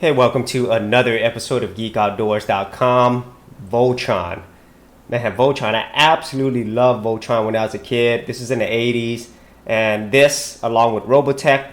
Hey, welcome to another episode of GeekOutdoors.com. Voltron. Man, Voltron. I absolutely loved Voltron when I was a kid. This is in the 80s. And this, along with Robotech,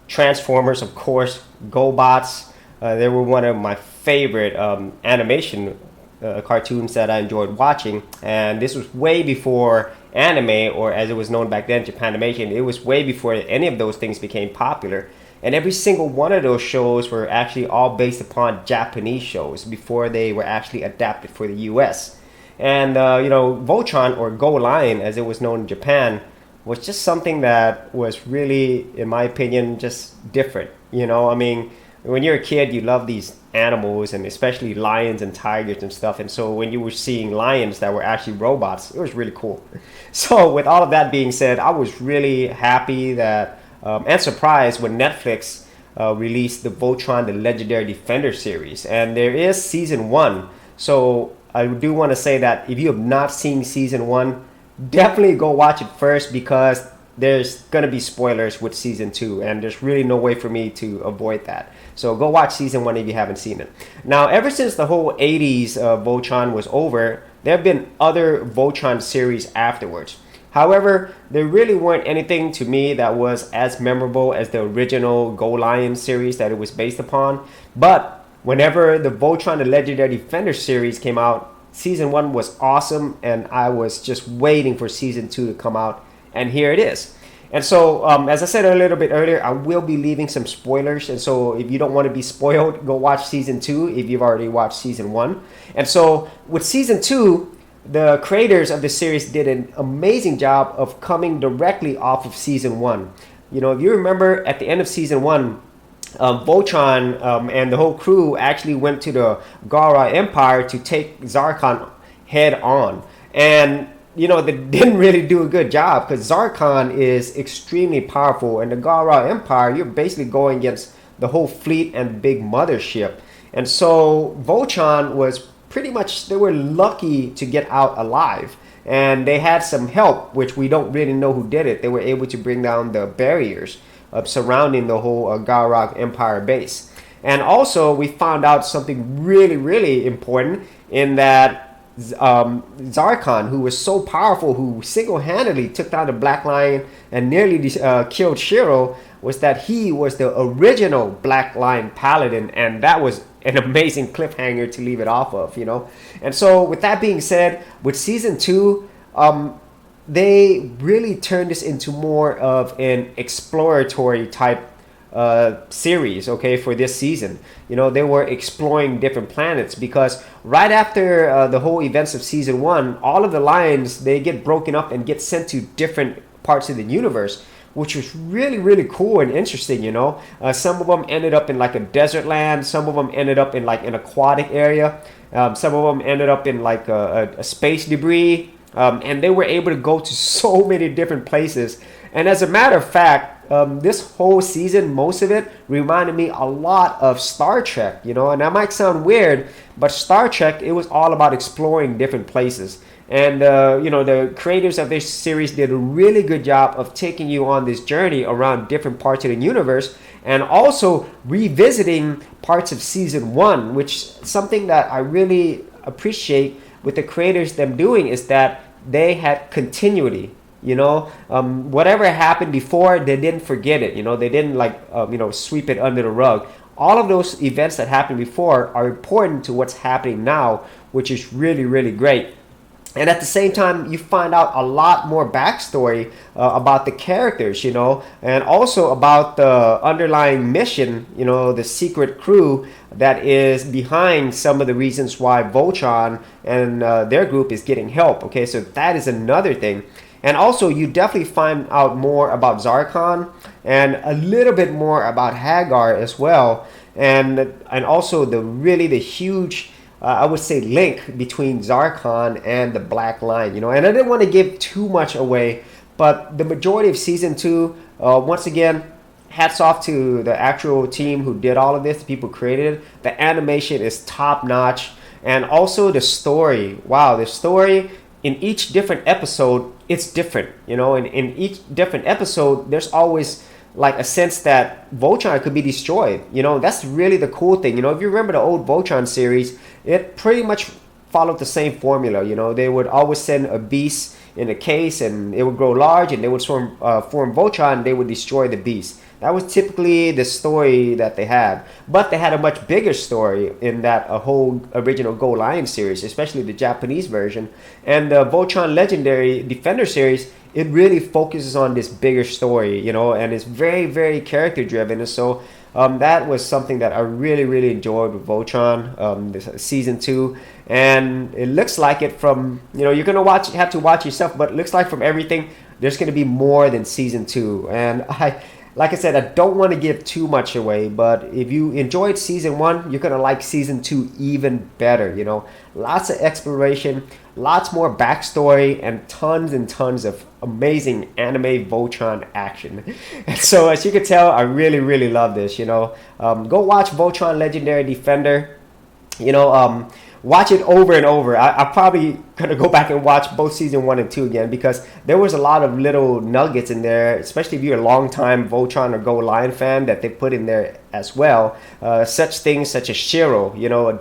Transformers, of course, GoBots, they were one of my favorite animation cartoons that I enjoyed watching. And this was way before anime, or as it was known back then, Japanimation. It was way before any of those things became popular. And every single one of those shows were actually all based upon Japanese shows before they were actually adapted for the US. And, Voltron, or GoLion, as it was known in Japan, was just something that was really, in my opinion, just different. When you're a kid, you love these animals, and especially lions and tigers and stuff. And so when you were seeing lions that were actually robots, it was really cool. So with all of that being said, I was really happy that and surprised when Netflix released the Voltron the Legendary Defender series. And there is season 1. So I do want to say that if you have not seen season 1, definitely go watch it first, because there's going to be spoilers with season 2. And there's really no way for me to avoid that. So go watch season 1 if you haven't seen it. Now, ever since the whole 80s Voltron was over, there have been other Voltron series afterwards. However, there really weren't anything to me that was as memorable as the original GoLion series that it was based upon. But whenever the Voltron the Legendary Defender series came out, season 1 was awesome, and I was just waiting for season 2 to come out, and here it is. And so, as I said a little bit earlier, I will be leaving some spoilers. And so if you don't want to be spoiled, go watch season 2 if you've already watched season 1. And so with season 2, the creators of the series did an amazing job of coming directly off of season 1. If you remember, at the end of season 1, Voltron and the whole crew actually went to the Galra Empire to take Zarkon head on. And they didn't really do a good job, because Zarkon is extremely powerful, and the Galra Empire, you're basically going against the whole fleet and big mothership. And so Voltron was pretty much, they were lucky to get out alive, and they had some help, which we don't really know who did it. They were able to bring down the barriers surrounding the whole Galra Empire base. And also we found out something really, really important, in that Zarkon, who was so powerful, who single-handedly took down the Black Lion and nearly killed Shiro, was that he was the original Black Lion Paladin, and that was an amazing cliffhanger to leave it off of, And so with that being said, with season 2, they really turned this into more of an exploratory type series, okay, for this season. They were exploring different planets, because right after the whole events of season 1, all of the lions, they get broken up and get sent to different parts of the universe, which was really, really cool and interesting. Some of them ended up in like a desert land, some of them ended up in like an aquatic area, some of them ended up in like a space debris, and they were able to go to so many different places. And as a matter of fact, this whole season, most of it reminded me a lot of Star Trek, and that might sound weird, but Star Trek, it was all about exploring different places. And, the creators of this series did a really good job of taking you on this journey around different parts of the universe, and also revisiting parts of season 1, which something that I really appreciate with the creators, them doing, is that they had continuity. Whatever happened before, they didn't forget it. They didn't sweep it under the rug. All of those events that happened before are important to what's happening now, which is really, really great. And at the same time, you find out a lot more backstory about the characters, and also about the underlying mission, the secret crew that is behind some of the reasons why Voltron and their group is getting help. Okay, so that is another thing. And also, you definitely find out more about Zarkon, and a little bit more about Hagar as well, and also the huge, I would say, link between Zarkon and the Black Lion. And I didn't want to give too much away, but the majority of season 2, once again, hats off to the actual team who did all of this, the people who created it. The animation is top notch, and also the story. Wow, the story in each different episode, it's different. In each different episode, there's always like a sense that Voltron could be destroyed. That's really the cool thing. If you remember the old Voltron series, it pretty much followed the same formula. They would always send a beast in a case, and it would grow large, and they would form Voltron, and they would destroy the beast. That was typically the story that they had. But they had a much bigger story in that a whole original GoLion series, especially the Japanese version. And the Voltron Legendary Defender series, it really focuses on this bigger story, and it's very, very character driven. And so that was something that I really, really enjoyed with Voltron, this season 2. And it looks like it from, you're going to have to watch yourself, but it looks like from everything, there's going to be more than season 2. And like I said, I don't want to give too much away, but if you enjoyed season 1, you're going to like season 2 even better. Lots of exploration, lots more backstory, and tons of amazing anime Voltron action. And so as you can tell, I really, really love this. Go watch Voltron Legendary Defender. Watch it over and over. I'm probably going to go back and watch both season 1 and 2 again, because there was a lot of little nuggets in there, especially if you're a long-time Voltron or GoLion fan, that they put in there as well. Such things such as Shiro,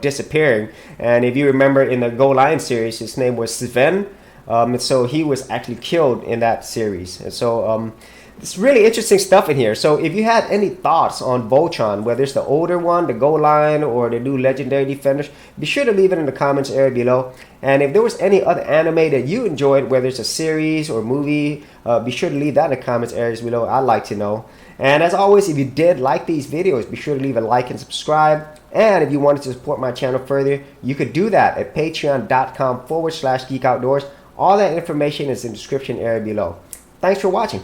disappearing. And if you remember in the GoLion series, his name was Sven. And so he was actually killed in that series. And so it's really interesting stuff in here. So if you had any thoughts on Voltron, whether it's the older one, the GoLion, or the new Legendary Defenders, be sure to leave it in the comments area below. And if there was any other anime that you enjoyed, whether it's a series or movie, be sure to leave that in the comments areas below. I'd like to know. And as always, if you did like these videos, be sure to leave a like and subscribe. And if you wanted to support my channel further, you could do that at patreon.com/geekoutdoors. All that information is in the description area below. Thanks for watching.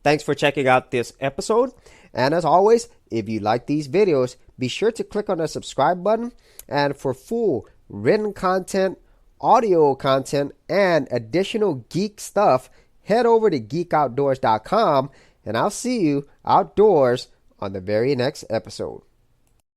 Thanks for checking out this episode. And as always, if you like these videos, be sure to click on the subscribe button. And for full written content, audio content, and additional geek stuff, head over to geekoutdoors.com. And I'll see you outdoors on the very next episode.